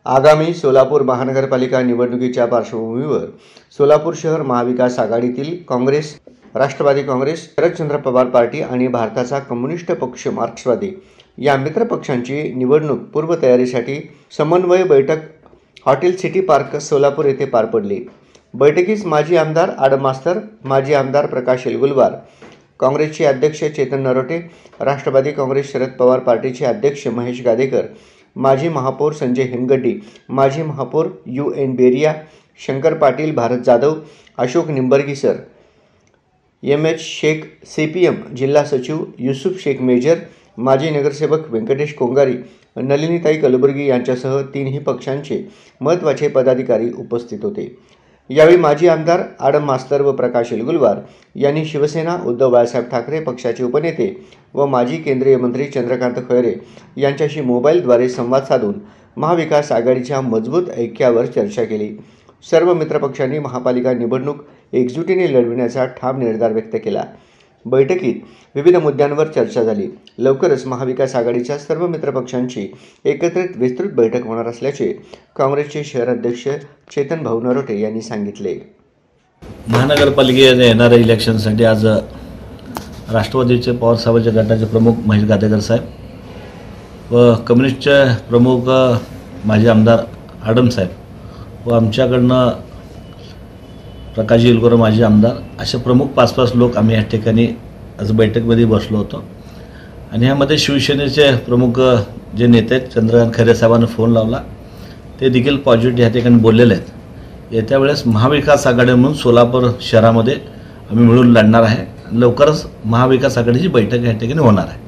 आगामी सोलापूर महानगरपालिका निवडणुकीच्या पार्श्वभूमीवर सोलापूर शहर महाविकास आघाडीतील काँग्रेस, राष्ट्रवादी काँग्रेस, शरदचंद्र पवार पार्टी आणि भारताचा कम्युनिस्ट पक्ष मार्क्सवादी या मित्र पक्षांची निवडणूक पूर्वतयारीसाठी समन्वय बैठक हॉटेल सिटी पार्क सोलापूर येथे पार पडली। बैठकीस माजी आमदार आडम मास्तर, माजी आमदार प्रकाश एलगुलवार, काँग्रेसचे अध्यक्ष चेतन नरोटे, राष्ट्रवादी काँग्रेस शरद पवार पार्टीचे अध्यक्ष महेश गादेकर, माजी महापौर संजय हेमगड्डी, माजी महापौर UN बेरिया, शंकर पाटील, भारत जाधव, अशोक निंबर्गीसर, MH शेख, CPM जिल्हा सचिव युसुफ शेख मेजर, माजी नगरसेवक व्यंकटेश कोंगारी, नलिनीताई कलबुर्गी यांच्यासह तीनही पक्षांचे महत्त्वाचे पदाधिकारी उपस्थित होते। यावेळी माजी आमदार आडम मास्तर व प्रकाश एलगुलवार यांनी शिवसेना, उद्धव बाळासाहेब ठाकरे पक्षाचे उपनेते व माजी केंद्रीय मंत्री चंद्रकांत खैरे यांच्याशी मोबाईलद्वारे संवाद साधून महाविकास आघाडीच्या मजबूत ऐक्यावर चर्चा केली। सर्व मित्रपक्षांनी महापालिका निवडणूक एकजुटीने लढविण्याचा ठाम निर्धार व्यक्त केला। बैठकीत विविध मुद्द्यांवर चर्चा झाली। लवकरच महाविकास आघाडीच्या सर्व मित्रपक्षांची एकत्रित विस्तृत बैठक होणार असल्याचे काँग्रेसचे शहर अध्यक्ष चेतन भाऊ नरोटे यांनी सांगितले। महानगरपालिकेच्या येणाऱ्या इलेक्शनसाठी आज राष्ट्रवादीचे पवारसाहेबांच्या गटाचे प्रमुख महेश गादेकर साहेब व कम्युनिस्टचे प्रमुख माजी आमदार आडम साहेब व आमच्याकडनं प्रकाश एलगुलवार माजी आमदार असे प्रमुख 5-5 लोक आम्ही या ठिकाणी आज बैठकीमध्ये बसलो होतो। आणि ह्यामध्ये शिवसेनेचे प्रमुख जे नेते आहेत चंद्रकांत खैरे साहेबांना फोन लावला, ते देखील पॉझिटिव्ह या ठिकाणी बोललेले आहेत। येत्या वेळेस महाविकास आघाडी म्हणून सोलापूर शहरामध्ये आम्ही मिळून लढणार आहे। लवकरच महाविकास आघाडीची बैठक या ठिकाणी होणार आहे।